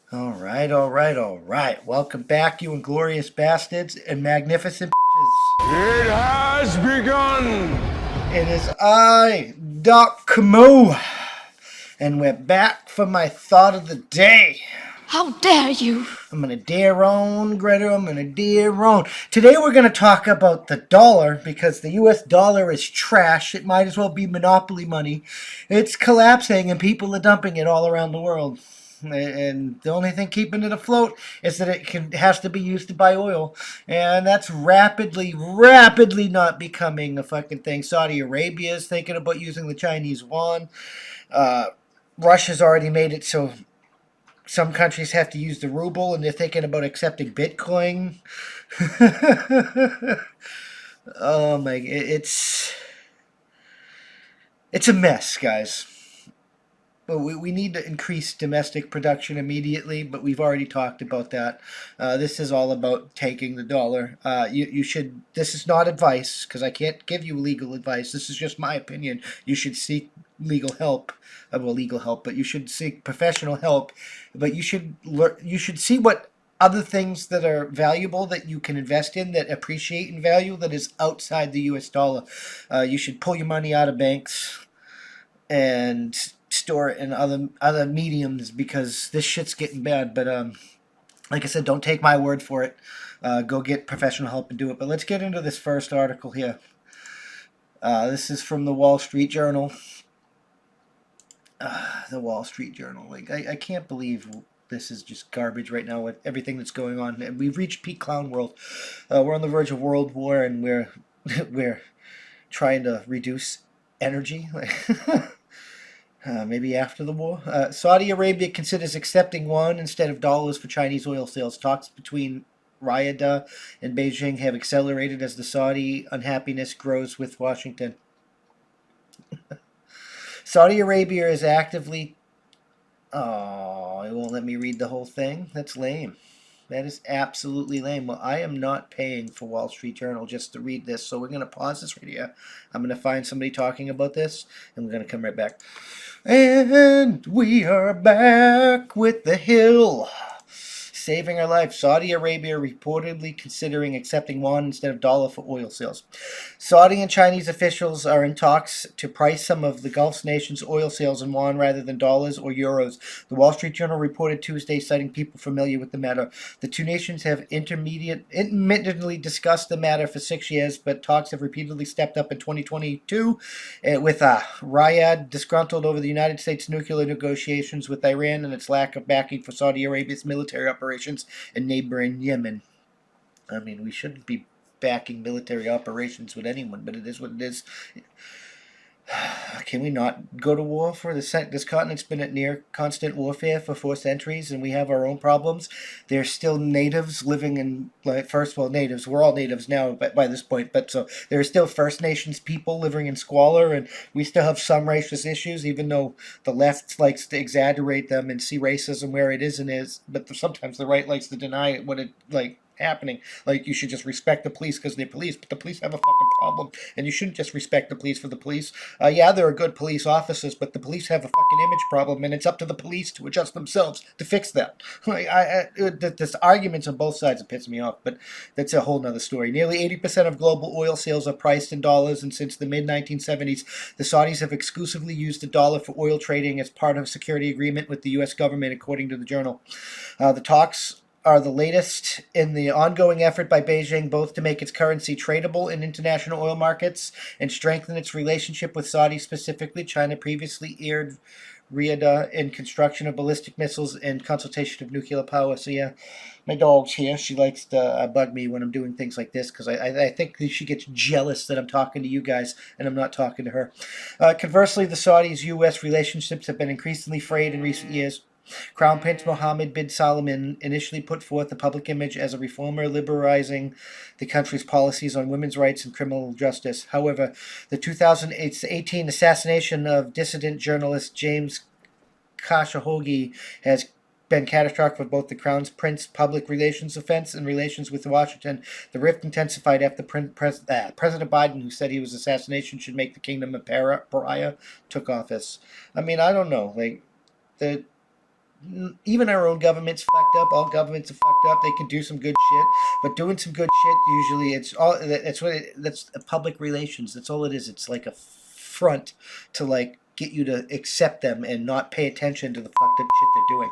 All right, all right, all right. Welcome back, you inglorious bastards and magnificent bitches. It has begun! It is I, Doc Camo, and we're back for my thought of the day. How dare you! I'm gonna dare on, Greta. I'm gonna dare on. Today we're gonna talk about the dollar because the U.S. dollar is trash. It might as well be monopoly money. It's collapsing and people are dumping it all around the world. And the only thing keeping it afloat is that has to be used to buy oil, and that's rapidly not becoming a fucking thing. Saudi Arabia is thinking about using the Chinese Yuan. Uh, Russia's already made it so some countries have to use the ruble, and they're thinking about accepting Bitcoin. Oh my! It's a mess, guys. But we need to increase domestic production immediately, but we've already talked about that. This is all about taking the dollar. You should. This is not advice because I can't give you legal advice. This is just my opinion. You should seek legal help. Well, legal help, but you should seek professional help. But you should You should see what other things that are valuable that you can invest in that appreciate in value that is outside the U.S. dollar. You should pull your money out of banks and store it in other mediums because this shit's getting bad. But like I said, don't take my word for it. Go get professional help and do it. But let's get into this first article here. This is from the Wall Street Journal. The Wall Street Journal. Like I can't believe this is just garbage right now with everything that's going on. And we've reached peak clown world. We're on the verge of world war, and we're we're trying to reduce energy. Maybe after the war. Saudi Arabia considers accepting yuan instead of dollars for Chinese oil sales. Talks between Riyadh and Beijing have accelerated as the Saudi unhappiness grows with Washington. Saudi Arabia is actively... Oh, it won't let me read the whole thing. That's lame. That is absolutely lame. Well, I am not paying for Wall Street Journal just to read this, so we're going to pause this right here. I'm going to find somebody talking about this, and we're going to come right back. And we are back with the Hill. Saving our life. Saudi Arabia reportedly considering accepting yuan instead of dollar for oil sales. Saudi and Chinese officials are in talks to price some of the Gulf nations' oil sales in yuan rather than dollars or euros. The Wall Street Journal reported Tuesday, citing people familiar with the matter. The two nations have intermittently discussed the matter for 6 years, but talks have repeatedly stepped up in 2022, with Riyadh disgruntled over the United States' nuclear negotiations with Iran and its lack of backing for Saudi Arabia's military operations in neighboring Yemen. I mean, we shouldn't be backing military operations with anyone, but it is what it is. Can we not go to war for this continent's been at near constant warfare for 4 centuries, and we have our own problems. There's still natives living in, like, natives. We're all natives now, but by this point. But so there are still First Nations people living in squalor, and we still have some racist issues, even though the left likes to exaggerate them and see racism where it isn't is. But sometimes the right likes to deny it what it happening. Like, you should just respect the police because they're police, but the police have a fucking problem, and you shouldn't just respect the police for the police. Yeah, there are good police officers, but the police have a fucking image problem, and it's up to the police to adjust themselves to fix that. There's arguments on both sides that piss me off, but that's a whole nother story. Nearly 80% of global oil sales are priced in dollars, and since the mid-1970s, the Saudis have exclusively used the dollar for oil trading as part of a security agreement with the U.S. government, according to the journal. The talks are the latest in the ongoing effort by Beijing both to make its currency tradable in international oil markets and strengthen its relationship with Saudi specifically. China previously eared Riyadh in construction of ballistic missiles and consultation of nuclear power. So yeah, my dog's here. She likes to bug me when I'm doing things like this because I think she gets jealous that I'm talking to you guys and I'm not talking to her. Conversely, the Saudis-U.S. relationships have been increasingly frayed in recent years. Crown Prince Mohammed bin Salman initially put forth a public image as a reformer, liberalizing the country's policies on women's rights and criminal justice. However, the 2018 assassination of dissident journalist James Khashoggi has been catastrophic for both the Crown Prince's public relations offense and relations with Washington. The rift intensified after President Biden, who said he was assassination should make the kingdom a pariah, took office. I mean, I don't know. Like, even our own government's fucked up. All governments are fucked up. They can do some good shit, but doing some good shit usually that's public relations. That's all it is. It's like a front to like get you to accept them and not pay attention to the fucked up shit they're doing.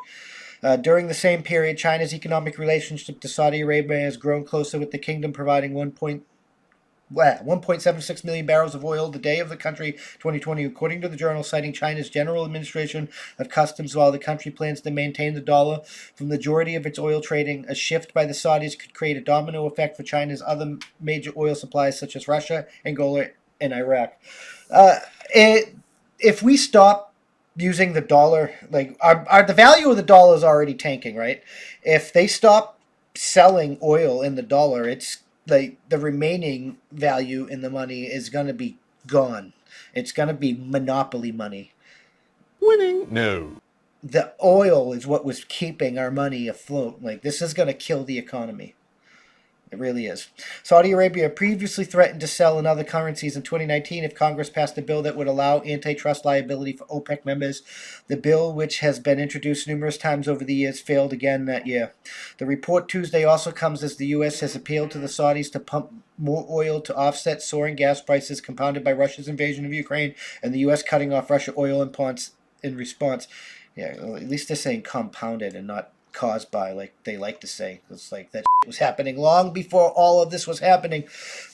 During the same period, China's economic relationship to Saudi Arabia has grown closer, with the kingdom providing 1.76 million barrels of oil the day of the country 2020, according to the journal, citing China's General Administration of Customs. While the country plans to maintain the dollar for the majority of its oil trading, a shift by the Saudis could create a domino effect for China's other major oil supplies, such as Russia, Angola, and Iraq. Uh, if we stop using the dollar, like the value of the dollar is already tanking, right? If they stop selling oil in the dollar, it's like the remaining value in the money is going to be gone. It's going to be monopoly money. Winning? No. The oil is what was keeping our money afloat. Like, this is going to kill the economy. It really is. Saudi Arabia previously threatened to sell in other currencies in 2019 if Congress passed a bill that would allow antitrust liability for OPEC members. The bill, which has been introduced numerous times over the years, failed again that year. The report Tuesday also comes as the U.S. has appealed to the Saudis to pump more oil to offset soaring gas prices compounded by Russia's invasion of Ukraine and the U.S. cutting off Russia oil imports in response. Yeah, well, at least they're saying compounded and not caused by, like they like to say. It's like that was happening long before all of this was happening.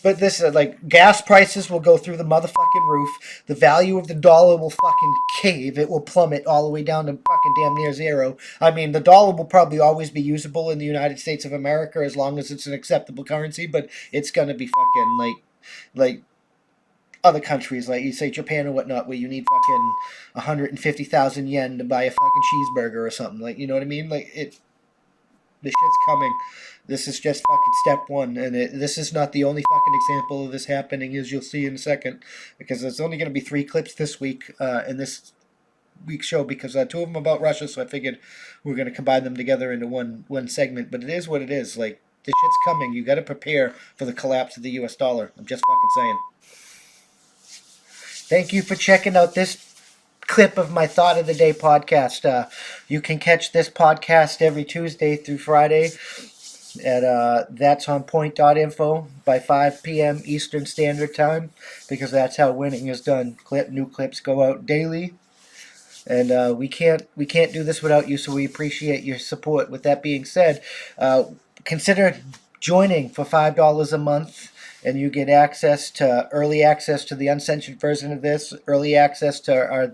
But this is like, gas prices will go through the motherfucking roof. The value of the dollar will fucking cave. It will plummet all the way down to fucking damn near zero. I mean, the dollar will probably always be usable in the United States of America as long as it's an acceptable currency, but it's gonna be fucking like other countries, like you say Japan or whatnot, where you need fucking 150,000 yen to buy a fucking cheeseburger or something. Like, you know what I mean? Like, the shit's coming. This is just fucking step one, and this is not the only fucking example of this happening, as you'll see in a second, because there's only going to be 3 clips this week in this week's show, because 2 of them about Russia, so I figured we're going to combine them together into one segment. But it is what it is. Like, this shit's coming. You got to prepare for the collapse of the U.S. dollar. I'm just fucking saying. Thank you for checking out this clip of my Thought of the Day podcast. You can catch this podcast every Tuesday through Friday at that'sonpoint.info by 5 p.m. Eastern Standard Time, because that's how winning is done. New clips go out daily, and we can't do this without you, so we appreciate your support. With that being said, consider joining for $5 a month, and you get early access to the uncensored version of this, early access to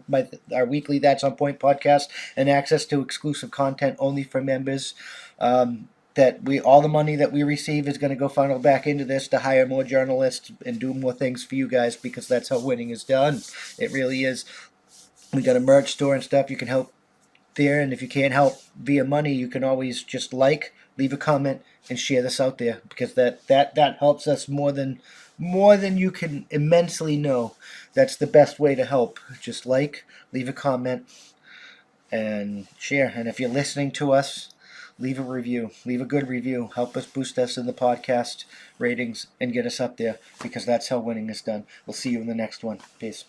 our weekly That's On Point podcast, and access to exclusive content only for members. All the money that we receive is going to go funnel back into this to hire more journalists and do more things for you guys, because that's how winning is done. It really is. We got a merch store and stuff. You can help there, and if you can't help via money, you can always just leave a comment, and share this out there, because that helps us more than you can immensely know. That's the best way to help. Just leave a comment, and share. And if you're listening to us, leave a review. Leave a good review. Help us boost us in the podcast ratings and get us up there, because that's how winning is done. We'll see you in the next one. Peace.